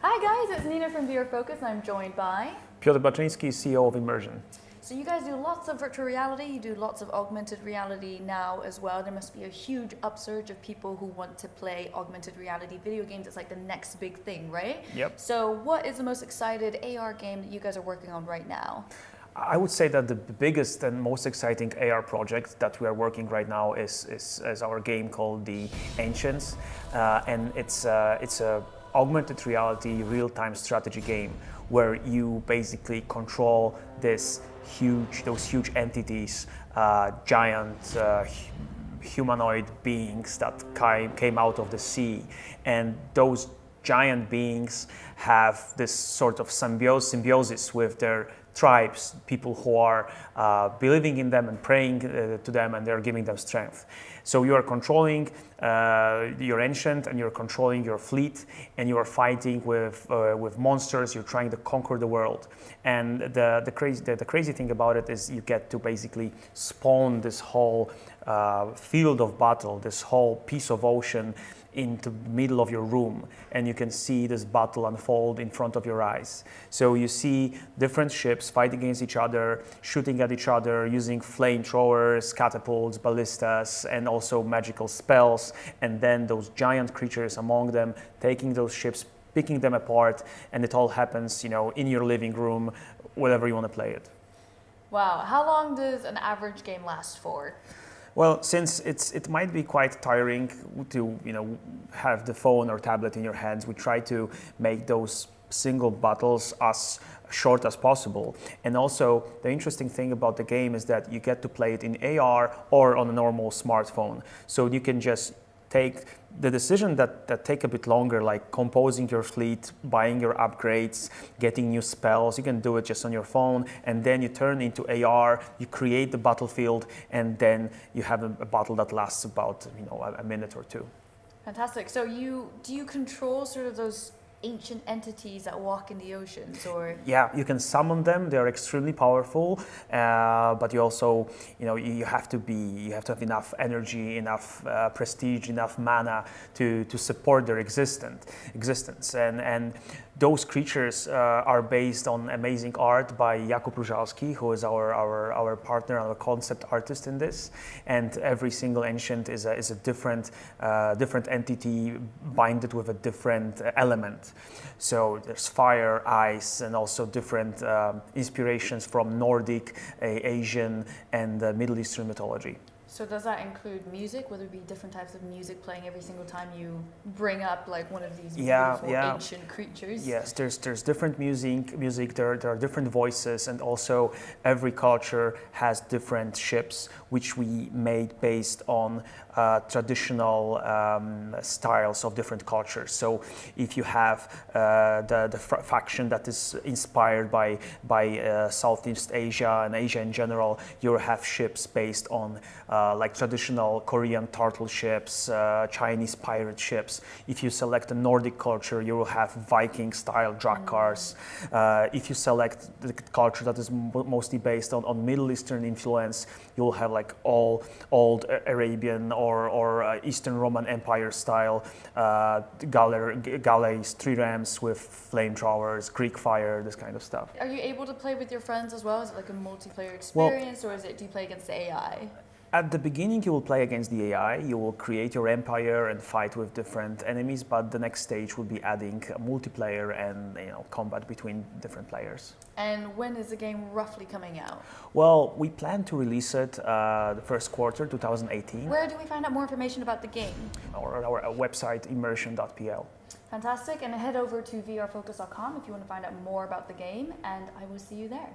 Hi guys, it's Nina from VR Focus and I'm joined by Piotr Baczynski, CEO of Immersion. So you guys do lots of virtual reality, you do lots of augmented reality now as well. There must be a huge upsurge of people who want to play augmented reality video games. It's like the next big thing, right? Yep. So what is the most excited AR game that you guys are working on right now? I would say that the biggest and most exciting AR project that we are working right now is our game called the Ancients, and it's a augmented reality real-time strategy game where you basically control those huge entities, giant humanoid beings that came out of the sea, and those giant beings have this sort of symbiosis with their tribes, people who are believing in them and praying to them, and they're giving them strength. So you are controlling your ancient, and you're controlling your fleet, and you are fighting with monsters. You're trying to conquer the world. And the crazy thing about it is you get to basically spawn this whole field of battle, this whole piece of ocean into the middle of your room, and you can see this battle unfold in front of your eyes. So you see different ships fighting against each other, shooting at each other, using flamethrowers, catapults, ballistas, and also magical spells, and then those giant creatures among them taking those ships, picking them apart, and it all happens, in your living room, wherever you want to play it. Wow, how long does an average game last for? Well, since it might be quite tiring to have the phone or tablet in your hands, we try to make those single battles as short as possible. And also, the interesting thing about the game is that you get to play it in AR or on a normal smartphone. So you can just take the decision that take a bit longer, like composing your fleet, buying your upgrades, getting new spells. You can do it just on your phone, and then you turn into AR, you create the battlefield, and then you have a battle that lasts about a minute or two. Fantastic. So do you control sort of those ancient entities that walk in the oceans, or? Yeah, you can summon them. They are extremely powerful, but you also, you have to have enough energy, enough prestige, enough mana to support their existence. And those creatures are based on amazing art by Jakub Różalski, who is our partner, our concept artist in this. And every single ancient is a different entity binded with a different element. So there's fire, ice, and also different inspirations from Nordic, Asian, and Middle Eastern mythology. So does that include music? Will there be different types of music playing every single time you bring up like one of these beautiful ancient creatures? Yes, there's different music. There are different voices, and also every culture has different ships, which we made based on traditional styles of different cultures. So if you have the faction that is inspired by Southeast Asia and Asia in general, you'll have ships based on like traditional Korean turtle ships, Chinese pirate ships. If you select a Nordic culture, you will have Viking-style drag cars. If you select the culture that is mostly based on Middle Eastern influence, you'll have like all old Arabian or Eastern Roman Empire-style galleys, triremes with flamethrowers, Greek fire, this kind of stuff. Are you able to play with your friends as well? Is it like a multiplayer experience, or do you play against the AI? At the beginning, you will play against the AI. You will create your empire and fight with different enemies. But the next stage will be adding multiplayer and combat between different players. And when is the game roughly coming out? Well, we plan to release it the first quarter 2018. Where do we find out more information about the game? Our website, immersion.pl. Fantastic. And head over to vrfocus.com if you want to find out more about the game. And I will see you there.